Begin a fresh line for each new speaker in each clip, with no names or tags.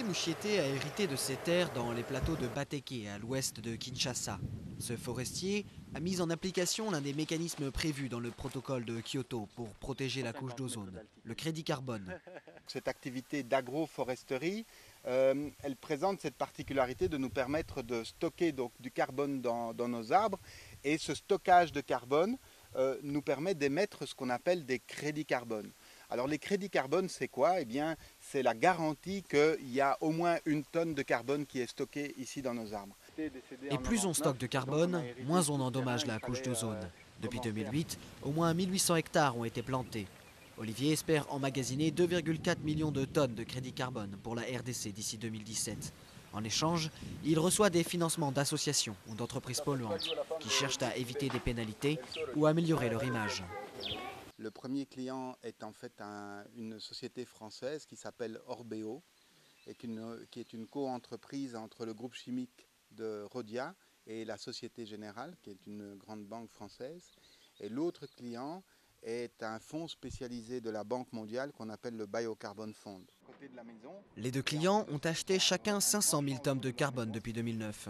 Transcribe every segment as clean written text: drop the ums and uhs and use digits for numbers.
forestier Mouchiete a hérité de ses terres dans les plateaux de Bateke, à l'ouest de Kinshasa. Ce forestier a mis en application l'un des mécanismes prévus dans le protocole de Kyoto pour protéger la couche d'ozone, le crédit carbone.
Cette activité d'agroforesterie, elle présente cette particularité de nous permettre de stocker donc, du carbone dans nos arbres. Et ce stockage de carbone nous permet d'émettre ce qu'on appelle des crédits carbone. Alors les crédits carbone, c'est quoi? Eh bien, c'est la garantie qu'il y a au moins une tonne de carbone qui est stockée ici dans nos arbres.
Et plus on stocke de carbone, moins on endommage la couche d'ozone. Depuis 2008, au moins 1800 hectares ont été plantés. Olivier espère emmagasiner 2,4 millions de tonnes de crédit carbone pour la RDC d'ici 2017. En échange, il reçoit des financements d'associations ou d'entreprises polluantes qui cherchent à éviter des pénalités ou améliorer leur image.
Le premier client est en fait une société française qui s'appelle Orbeo et qui est une co-entreprise entre le groupe chimique de Rhodia et la Société Générale, qui est une grande banque française. Et l'autre client est un fonds spécialisé de la Banque mondiale qu'on appelle le Biocarbon Fund.
Les deux clients ont acheté chacun 500 000 tonnes de carbone depuis 2009.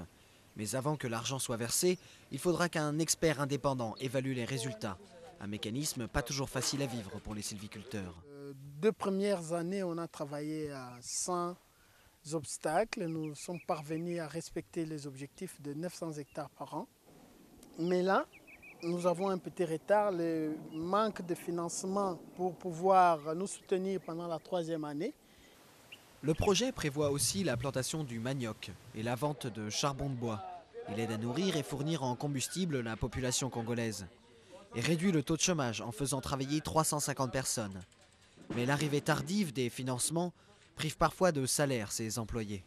Mais avant que l'argent soit versé, il faudra qu'un expert indépendant évalue les résultats. Un mécanisme pas toujours facile à vivre pour les sylviculteurs.
2 premières années, on a travaillé sans obstacles. Nous sommes parvenus à respecter les objectifs de 900 hectares par an. Mais là, nous avons un petit retard, le manque de financement pour pouvoir nous soutenir pendant la 3e année.
Le projet prévoit aussi la plantation du manioc et la vente de charbon de bois. Il aide à nourrir et fournir en combustible la population congolaise. Et réduit le taux de chômage en faisant travailler 350 personnes. Mais l'arrivée tardive des financements prive parfois de salaire ces employés.